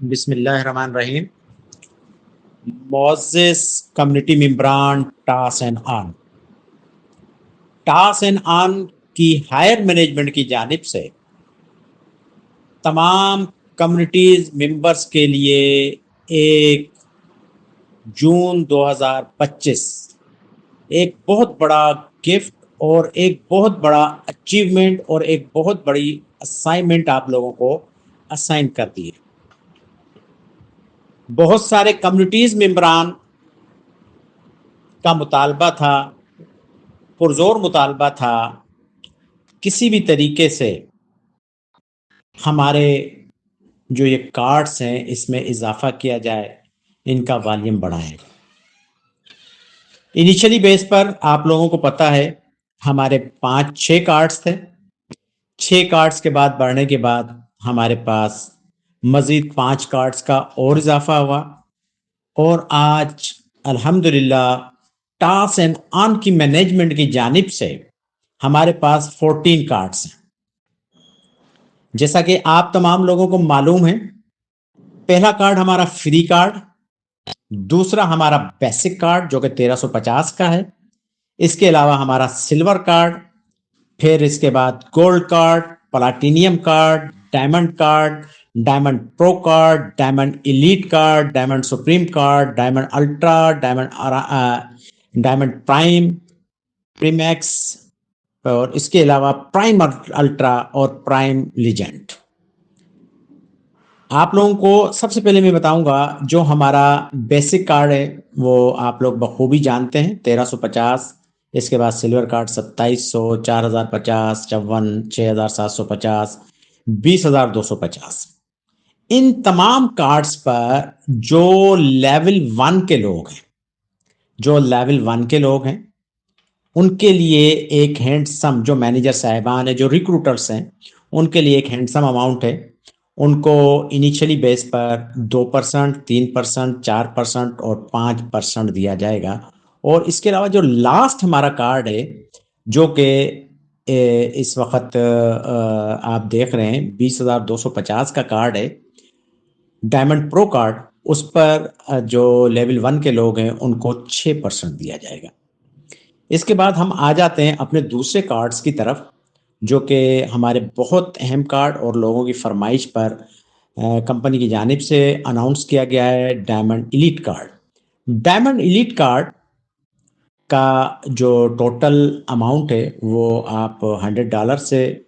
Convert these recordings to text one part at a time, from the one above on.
بسم اللہ الرحمن الرحیم. معزز کمیونٹی ممبران ٹاس اینڈ آن کی ہائر مینجمنٹ کی جانب سے تمام کمیونٹیز ممبرز کے لیے ایک جون 2025 ایک بہت بڑا گفٹ اور ایک بہت بڑا اچیومنٹ اور ایک بہت بڑی اسائنمنٹ آپ لوگوں کو اسائن کر دی ہے. بہت سارے کمیونٹیز ممبران کا مطالبہ تھا، پرزور مطالبہ تھا، کسی بھی طریقے سے ہمارے جو یہ کارڈز ہیں اس میں اضافہ کیا جائے، ان کا والیوم بڑھائیں. انیشلی بیس پر آپ لوگوں کو پتہ ہے ہمارے 5-6 کارڈز تھے. 6 کارڈز کے بعد بڑھنے کے بعد ہمارے پاس مزید 5 کارڈز کا اور اضافہ ہوا، اور آج الحمدللہ ٹاس اینڈ آن کی مینجمنٹ کی جانب سے ہمارے پاس 14 کارڈز ہیں. جیسا کہ آپ تمام لوگوں کو معلوم ہے، پہلا کارڈ ہمارا فری کارڈ، دوسرا ہمارا بیسک کارڈ جو کہ 1350 کا ہے، اس کے علاوہ ہمارا سلور کارڈ، پھر اس کے بعد gold card, platinum card, diamond card, diamond pro card, diamond elite card, diamond supreme card, diamond ultra, diamond prime, premix, اور اس کے علاوہ پرائم الٹرا اور پرائم لیجنڈ. آپ لوگوں کو سب سے پہلے میں بتاؤں گا جو ہمارا بیسک کارڈ ہے وہ آپ لوگ بخوبی جانتے ہیں، 1350. اس کے بعد سلور کارڈ 2700، 4050، 54، 6750، 20250. ان تمام کارڈز پر جو لیول 1 کے لوگ ہیں ان کے لیے ایک ہینڈسم، جو مینیجر صاحبان ہیں، جو ریکروٹرز ہیں، ان کے لیے ایک ہینڈسم اماؤنٹ ہے. ان کو انیشلی بیس پر 2%، 3%، 4% اور 5% دیا جائے گا. اور اس کے علاوہ جو لاسٹ ہمارا کارڈ ہے جو کہ اس وقت آپ دیکھ رہے ہیں 20250 کا کارڈ ہے، ڈائمنڈ پرو کارڈ، اس پر جو لیول 1 کے لوگ ہیں ان کو 6% دیا جائے گا. اس کے بعد ہم آ جاتے ہیں اپنے دوسرے کارڈز کی طرف جو کہ ہمارے بہت اہم کارڈ اور لوگوں کی فرمائش پر کمپنی کی جانب سے اناؤنس کیا گیا ہے، diamond elite card. Diamond elite card کا جو ٹوٹل اماؤنٹ ہے وہ آپ $100 سے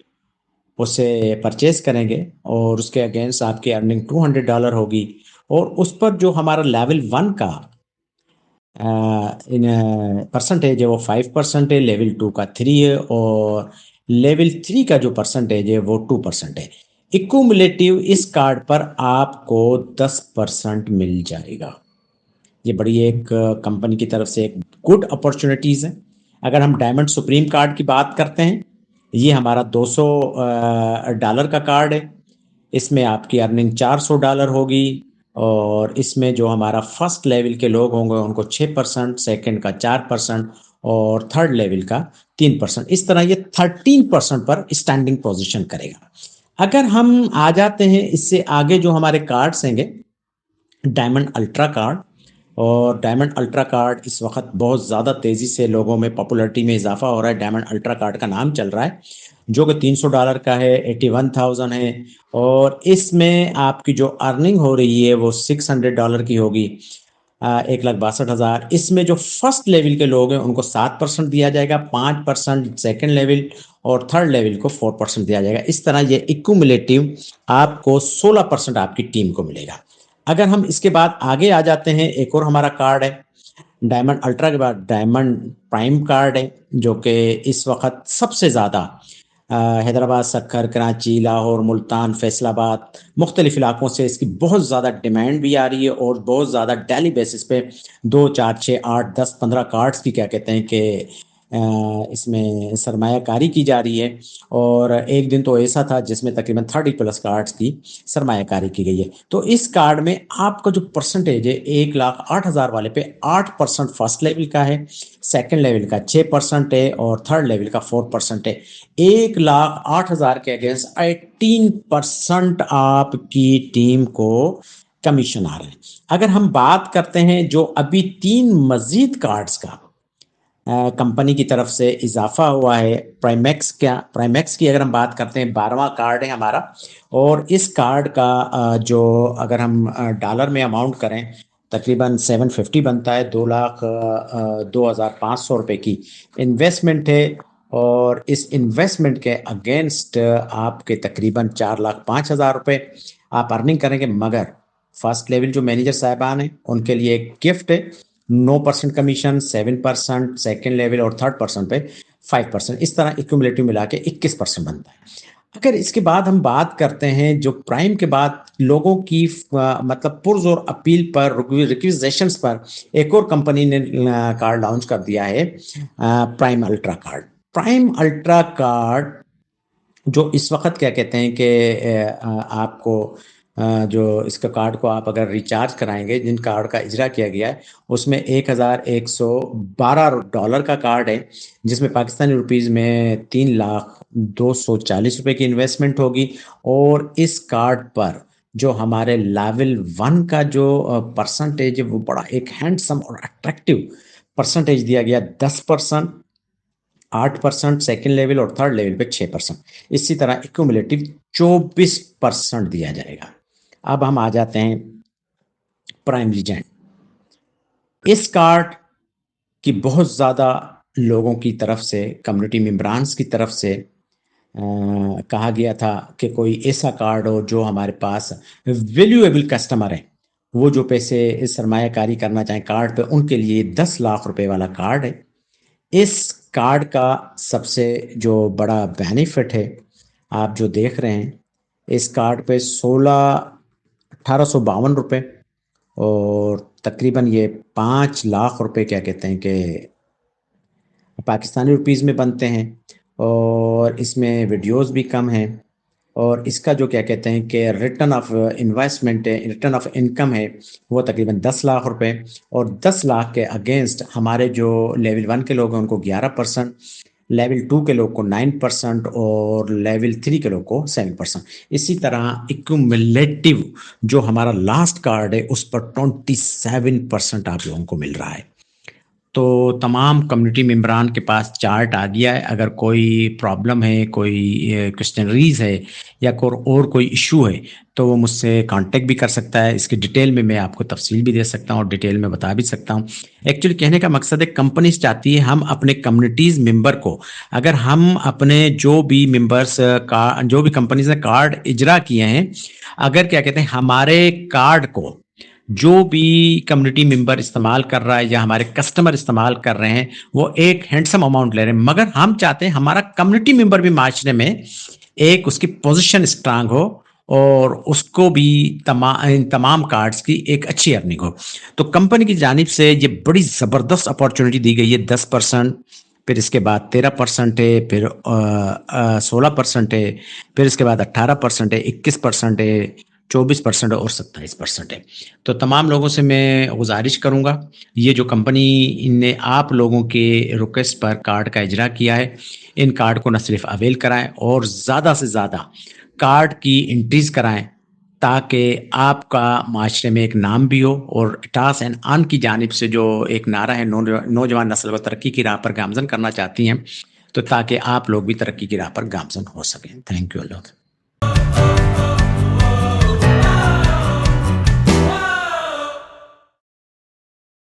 اسے پرچیز کریں گے، اور اس کے اگینسٹ آپ کی ارننگ $200 ہوگی. اور اس پر جو ہمارا لیول 1 کا پرسنٹیج ہے وہ 5% ہے، لیول 2 کا 3 ہے، اور لیول 3 کا جو پرسنٹیج ہے وہ 2% ہے. ایکومولیٹیو اس کارڈ پر آپ کو 10% مل جائے گا. یہ بڑی ایک کمپنی کی طرف سے ایک گڈ اپورچونیٹیز ہے. اگر ہم ڈائمنڈ سپریم کارڈ کی بات کرتے ہیں، یہ ہمارا $200 کا کارڈ ہے. اس میں آپ کی ارننگ $400 ہوگی، اور اس میں جو ہمارا فرسٹ لیول کے لوگ ہوں گے ان کو 6%، سیکنڈ کا 4% اور تھرڈ لیول کا 3%. اس طرح یہ 13% پر اسٹینڈنگ پوزیشن کرے گا. اگر ہم آ جاتے ہیں اس سے آگے جو ہمارے کارڈز ہیں گے، ڈائمنڈ الٹرا کارڈ. اور ڈائمنڈ الٹرا کارڈ اس وقت بہت زیادہ تیزی سے لوگوں میں پاپولرٹی میں اضافہ ہو رہا ہے. ڈائمنڈ الٹرا کارڈ کا نام چل رہا ہے جو کہ $300 کا ہے، 81,000 ہے، اور اس میں آپ کی جو ارننگ ہو رہی ہے وہ $600 کی ہوگی، 1,62,000. اس میں جو فرسٹ لیول کے لوگ ہیں ان کو 7% دیا جائے گا، 5% سیکنڈ لیول اور تھرڈ لیول کو 4% دیا جائے گا. اس طرح یہ ایکومولیٹیو آپ کو 16% آپ کی ٹیم کو ملے گا. اگر ہم اس کے بعد آگے آ جاتے ہیں، ایک اور ہمارا کارڈ ہے ڈائمنڈ الٹرا کے بعد ڈائمنڈ پرائم کارڈ ہے، جو کہ اس وقت سب سے زیادہ حیدرآباد، سکھر، کراچی، لاہور، ملتان، فیصل آباد، مختلف علاقوں سے اس کی بہت زیادہ ڈیمانڈ بھی آ رہی ہے، اور بہت زیادہ ڈیلی بیسس پہ 2، 4، 6، 8، 10، 15 کارڈز کی کیا کہتے ہیں کہ اس میں سرمایہ کاری کی جا رہی ہے، اور ایک دن تو ایسا تھا جس میں تقریباً 30+ کارڈز کی سرمایہ کاری کی گئی ہے۔ تو اس کارڈ میں آپ کا جو پرسنٹیج ہے 1,08,000 والے پہ 8% فرسٹ لیول کا ہے، سیکنڈ لیول کا 6% ہے، اور تھرڈ لیول کا 4% ہے۔ 1,08,000 کے اگینسٹ 18% آپ کی ٹیم کو کمیشن آ رہے ہیں۔ اگر ہم بات کرتے ہیں جو ابھی 3 مزید کارڈز کا کمپنی کی طرف سے اضافہ ہوا ہے، پرائمیکس کی اگر ہم بات کرتے ہیں 12واں کارڈ ہے ہمارا، اور اس کارڈ کا جو اگر ہم ڈالر میں اماؤنٹ کریں تقریباً 750 بنتا ہے، 2,02,500 روپے کی انویسٹمنٹ ہے، اور اس انویسٹمنٹ کے اگینسٹ آپ کے تقریباً 4,05,000 روپے آپ ارننگ کریں گے۔ مگر فرسٹ لیول جو مینیجر صاحبان ہیں ان کے لیے ایک گفٹ ہے، 9% کمیشن، 7% سیکنڈ لیول، اور تھرڈ پرسن پہ 5%، اس طرح ایکومولیٹو ملا کے 21% بنتا ہے۔ اگر اس کے بعد ہم بات کرتے ہیں جو پرائم کے بعد لوگوں کی مطلب پرزور اپیل پر، ریکویزیشنز پر ایک اور کمپنی نے کارڈ لانچ کر دیا ہے، prime ultra card. Prime ultra card جو اس وقت کیا کہتے ہیں کہ آپ کو جو اس کا کارڈ کو آپ اگر ریچارج کرائیں گے، جن کارڈ کا اجرا کیا گیا ہے اس میں $1,112 کا کارڈ ہے، جس میں پاکستانی روپیز میں 3,02,40 روپے کی انویسٹمنٹ ہوگی، اور اس کارڈ پر جو ہمارے لیول 1 کا جو پرسنٹیج ہے وہ بڑا ایک ہینڈسم اور اٹریکٹیو پرسنٹیج دیا گیا، 10%، 8% سیکنڈ لیول، اور تھرڈ لیول پہ 6%، اسی طرح ایکومولیٹو 24% دیا جائے گا۔ اب ہم آ جاتے ہیں پرائم لیجنڈ۔ اس کارڈ کی بہت زیادہ لوگوں کی طرف سے، کمیونٹی ممبرانز کی طرف سے کہا گیا تھا کہ کوئی ایسا کارڈ ہو جو ہمارے پاس ویلیویبل کسٹمر ہیں، وہ جو پیسے سرمایہ کاری کرنا چاہیں کارڈ پہ، ان کے لیے 10 لاکھ روپے والا کارڈ ہے۔ اس کارڈ کا سب سے جو بڑا بینیفٹ ہے آپ جو دیکھ رہے ہیں، اس کارڈ پہ 1,852 روپے، اور تقریباً یہ 5 لاکھ روپے کیا کہتے ہیں کہ پاکستانی روپیز میں بنتے ہیں، اور اس میں ویڈیوز بھی کم ہیں، اور اس کا جو کیا کہتے ہیں کہ ریٹرن آف انویسٹمنٹ ہے، ریٹرن آف انکم ہے، وہ تقریباً 10 لاکھ روپے، اور 10 لاکھ کے اگینسٹ ہمارے جو لیول 1 کے لوگ ہیں ان کو 11%، لیول 2 کے لوگ کو 9%، اور لیول 3 کے لوگ کو 7%۔ اسی طرح ایکومولیٹو جو ہمارا لاسٹ کارڈ ہے اس پر 27% آپ لوگوں کو مل رہا ہے۔ تو تمام کمیونٹی ممبران کے پاس چارٹ آ گیا ہے۔ اگر کوئی پرابلم ہے، کوئی کوشچنریز ہے، یا کوئی ایشو ہے تو وہ مجھ سے کانٹیکٹ بھی کر سکتا ہے۔ اس کی ڈیٹیل میں آپ کو تفصیل بھی دے سکتا ہوں، اور ڈیٹیل میں بتا بھی سکتا ہوں۔ ایکچولی کہنے کا مقصد ہے کمپنیز چاہتی ہے ہم اپنے کمیونٹیز ممبر کو، اگر ہم اپنے جو بھی ممبرس کا جو بھی کمپنیز نے کارڈ اجرا کیے ہیں، اگر کیا کہتے ہیں ہمارے کارڈ کو جو بھی کمیونٹی ممبر استعمال کر رہا ہے یا ہمارے کسٹمر استعمال کر رہے ہیں، وہ ایک ہینڈسم اماؤنٹ لے رہے ہیں، مگر ہم چاہتے ہیں ہمارا کمیونٹی ممبر بھی معاشرے میں ایک اس کی پوزیشن اسٹرانگ ہو، اور اس کو بھی تمام کارڈز کی ایک اچھی ارننگ ہو۔ تو کمپنی کی جانب سے یہ بڑی زبردست اپارچونٹی دی گئی ہے، 10%، پھر اس کے بعد 13% ہے، پھر 16% ہے، پھر اس کے بعد 18% ہے، 21% ہے، 24% اور 27% ہے۔ تو تمام لوگوں سے میں گزارش کروں گا، یہ جو کمپنی نے آپ لوگوں کے ریکویسٹ پر کارڈ کا اجرا کیا ہے، ان کارڈ کو نہ صرف اویل کرائیں، اور زیادہ سے زیادہ کارڈ کی انٹریز کرائیں، تاکہ آپ کا معاشرے میں ایک نام بھی ہو، اور ٹاس اینڈ آن کی جانب سے جو ایک نعرہ ہے نوجوان نسل کو ترقی کی راہ پر گامزن کرنا چاہتی ہیں، تو تاکہ آپ لوگ بھی ترقی کی راہ پر گامزن ہو سکیں۔ Thank you Allah.